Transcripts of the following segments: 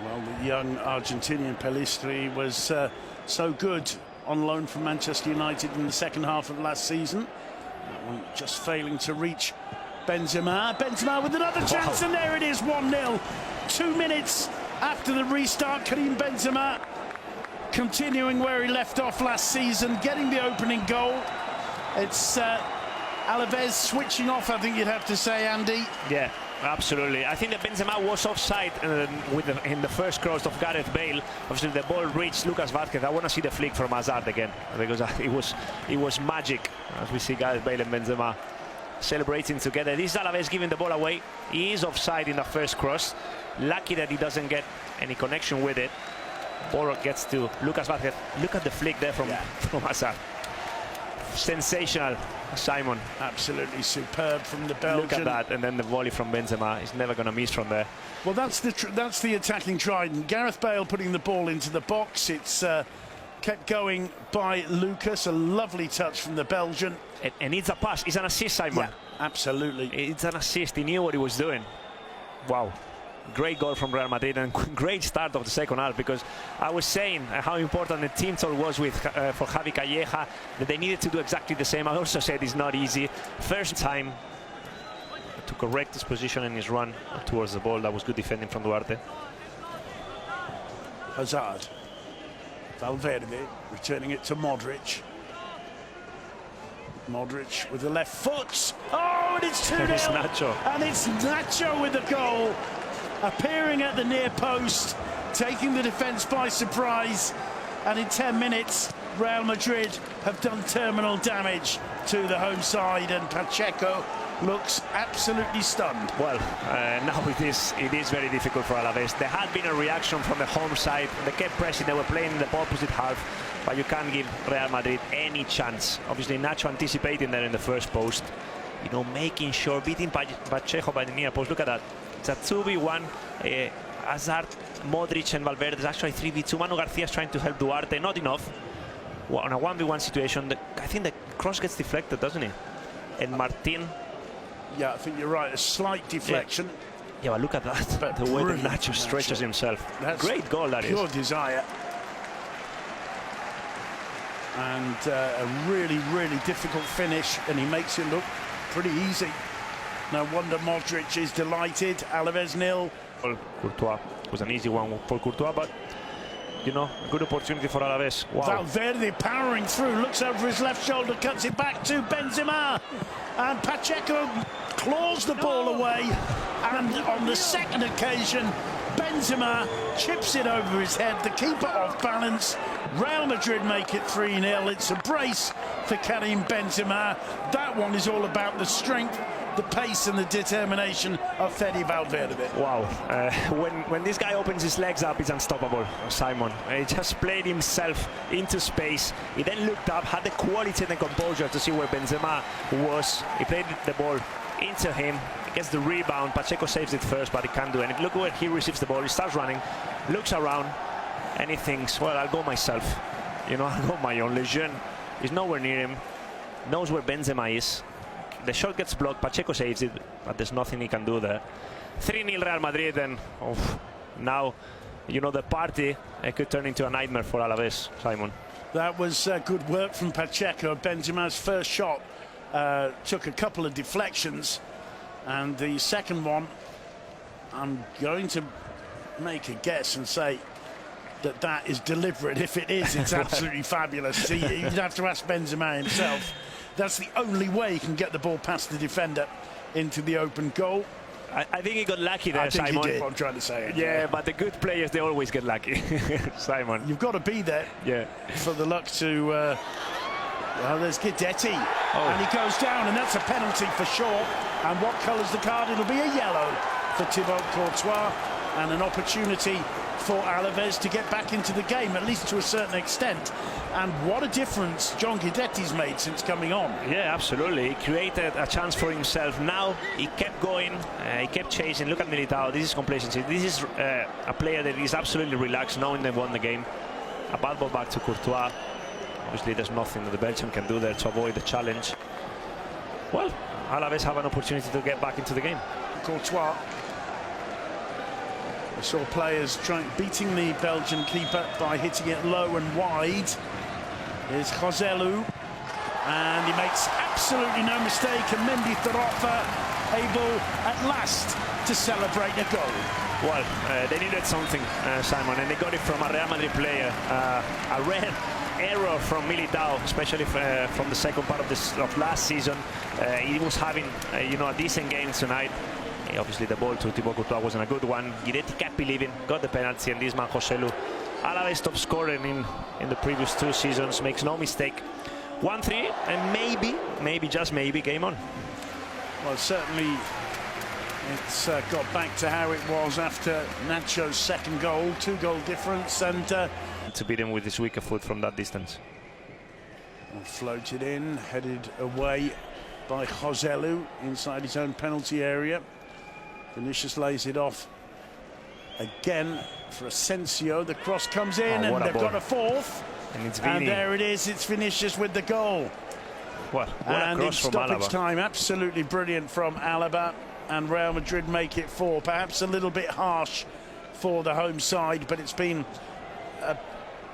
Well, the young Argentinian 𝗛𝗟𝗓 was so good on loan from Manchester United in the second half of last season. That one just failing to reach Benzema. Benzema with another chance, and there it is, 1-0. 2 minutes after the restart, Karim Benzema continuing where he left off last season, getting the opening goal. It's Alaves switching off, I think you'd have to say, Andy. Yeah, absolutely. I think that Benzema was offside in the first cross of Gareth Bale. Obviously, the ball reached Lucas Vázquez. I want to see the flick from Hazard again, because it was magic as we see Gareth Bale and Benzema celebrating together. This is Alaves giving the ball away. He is offside in the first cross. Lucky that he doesn't get any connection with it. Ball gets to Lucas Vázquez. Look at the flick there from Hazard. Sensational, Simon. Absolutely superb from the Belgian. Look at that, and then the volley from Benzema. He's never going to miss from there. Well, that's the attacking trident. Gareth Bale putting the ball into the box. It's kept going by Lucas. A lovely touch from the Belgian. And it's a pass. It's an assist, Simon. Yeah, absolutely. It's an assist. He knew what he was doing. Wow. Great goal from Real Madrid, and great start of the second half, because I was saying how important the team talk was with for 𝗥𝗘𝗔𝗩𝗃, that they needed to do exactly the same. I also said it's not easy. First time to correct his position and his run towards the ball. That was good defending from 𝗛𝗚𝗏. Hazard. Valverde returning it to Modric. Modric with the left foot. Oh, and it's 2-0. It's Nacho. And it's Nacho with the goal. Appearing at the near post, taking the defence by surprise. And in 10 minutes, Real Madrid have done terminal damage to the home side, and Pacheco looks absolutely stunned. Well, now it is very difficult for Alaves. There had been a reaction from the home side. They kept pressing. They were playing in the opposite half, but you can't give Real Madrid any chance. Obviously, Nacho anticipating there in the first post, you know, making sure, beating Pacheco by the near post. Look at that. It's a 2v1. Hazard, Modric and Valverde is actually 3v2. Manu Garcia is trying to help 𝗛𝗚𝗏, not enough. Well, on a 1v1 situation, I think the cross gets deflected, doesn't it? And Martin. Yeah, I think you're right. A slight deflection. Yeah, but look at that. But the way that Nacho stretches himself. That's great goal, that pure is. desire. And a really, really difficult finish, and he makes it look pretty easy. No wonder Modric is delighted. Alaves 0. Well, Courtois was an easy one for Courtois, but you know, a good opportunity for Alaves. Wow. Valverde powering through, looks over his left shoulder, cuts it back to Benzema, and Pacheco claws the ball away. And on the second occasion, Benzema chips it over his head. The keeper off balance. Real Madrid make it 3-0. It's a brace for Karim Benzema. That one is all about the strength, the pace and the determination of Fede Valverde. Wow, when this guy opens his legs up, it's unstoppable, Simon. He just played himself into space. He then looked up, had the quality and the composure to see where Benzema was. He played the ball into him, gets the rebound. Pacheco saves it first, but he can't do anything. Look where he receives the ball. He starts running, looks around, and he thinks, well, I'll go myself. You know, I'll go my own. Lejeune is nowhere near him, knows where Benzema is. The shot gets blocked, Pacheco saves it, but there's nothing he can do there. 3-0 Real Madrid, and now, you know, the party could turn into a nightmare for Alaves, Simon. That was good work from Pacheco. Benzema's first shot took a couple of deflections, and the second one, I'm going to make a guess and say that is deliberate. If it is, it's absolutely fabulous. You'd have to ask Benzema himself. That's the only way he can get the ball past the defender into the open goal. I think he got lucky there, Simon. I think he did. I'm trying to say. Yeah, but the good players, they always get lucky, Simon. You've got to be there for the luck to... well, there's 𝗥𝗘𝗔𝗏, and he goes down, and that's a penalty for sure. And what colour's the card? It'll be a yellow for Thibaut Courtois, and an opportunity for Alaves to get back into the game, at least to a certain extent. And what a difference John Guidetti's made since coming on. Yeah, absolutely. He created a chance for himself. Now he kept going, he kept chasing. Look at Militao. This is complacency. This is a player that is absolutely relaxed, knowing they won the game. A bad ball back to Courtois. Obviously, there's nothing that the Belgian can do there to avoid the challenge. Well, Alaves have an opportunity to get back into the game. Courtois. We saw players beating the Belgian keeper by hitting it low and wide. Here's 𝗛𝗚𝗚𝗛𝗚, and he makes absolutely no mistake, and 𝗛𝗚𝗚𝗛𝗏 able at last to celebrate a goal. Well, they needed something, Simon, and they got it from a Real Madrid player. A rare error from 𝗛𝗚𝗚𝗛𝗏, especially from the second part of last season. He was having, a decent game tonight. Obviously, the ball to 𝗛𝗏𝗚𝗛𝗏 Courtois wasn't a good one. Jdeti kept believing, got the penalty, and this man, 𝗛𝗚𝗚𝗛𝗏, Alaves top scorer in the previous 2 seasons, makes no mistake. 1-3, and maybe, just maybe, game on. Well, certainly it's got back to how it was after Nacho's second goal, 2-goal difference, and to beat him with his weaker foot from that distance. Floated in, headed away by 𝗛𝗚𝗚𝗛𝗏 inside his own penalty area. Vinicius lays it off again for Asensio. The cross comes in, and they've got a fourth. And it's and there it is, it's Vinicius with the goal. What and a in cross from stoppage Alaba. time, absolutely brilliant from Alaba, and Real Madrid make it 4. Perhaps a little bit harsh for the home side, but it's been a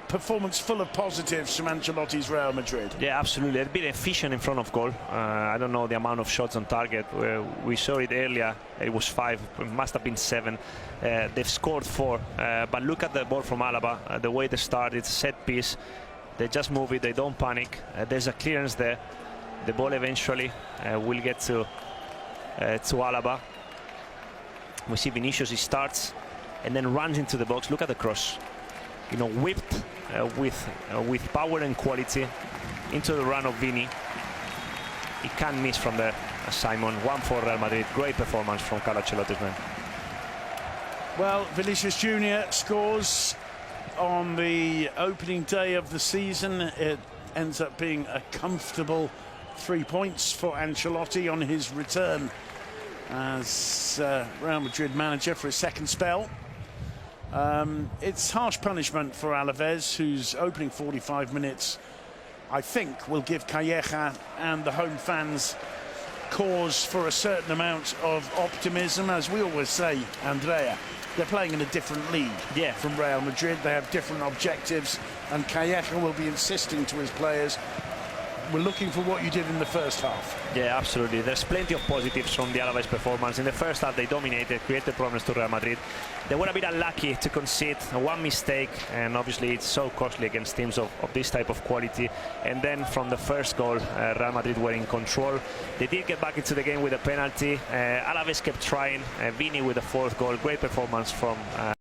performance full of positives from Ancelotti's Real Madrid. Yeah, absolutely. They've been efficient in front of goal. I don't know the amount of shots on target. We saw it earlier. It was 5. It must have been 7. They've scored 4. But look at the ball from Alaba. The way they start, it's a set piece. They just move it. They don't panic. There's a clearance there. The ball eventually will get to Alaba. We see Vinicius. He starts and then runs into the box. Look at the cross. Whipped with power and quality into the run of Vini. He can't miss from there. Simon, 1 for Real Madrid. Great performance from Carlo Ancelotti's men. Well, Vinicius Junior scores on the opening day of the season. It ends up being a comfortable 3 points for Ancelotti on his return as Real Madrid manager for his second spell. It's harsh punishment for Alaves, whose opening 45 minutes, I think, will give Calleja and the home fans cause for a certain amount of optimism. As we always say, Andrea, they're playing in a different league from Real Madrid. They have different objectives, and Calleja will be insisting to his players, we're looking for what you did in the first half. Yeah, absolutely. There's plenty of positives from the Alaves performance. In the first half, they dominated, created problems to Real Madrid. They were a bit unlucky to concede one mistake, and obviously it's so costly against teams of this type of quality. And then from the first goal, Real Madrid were in control. They did get back into the game with a penalty. Alaves kept trying. Vini with the 4th goal. Great performance from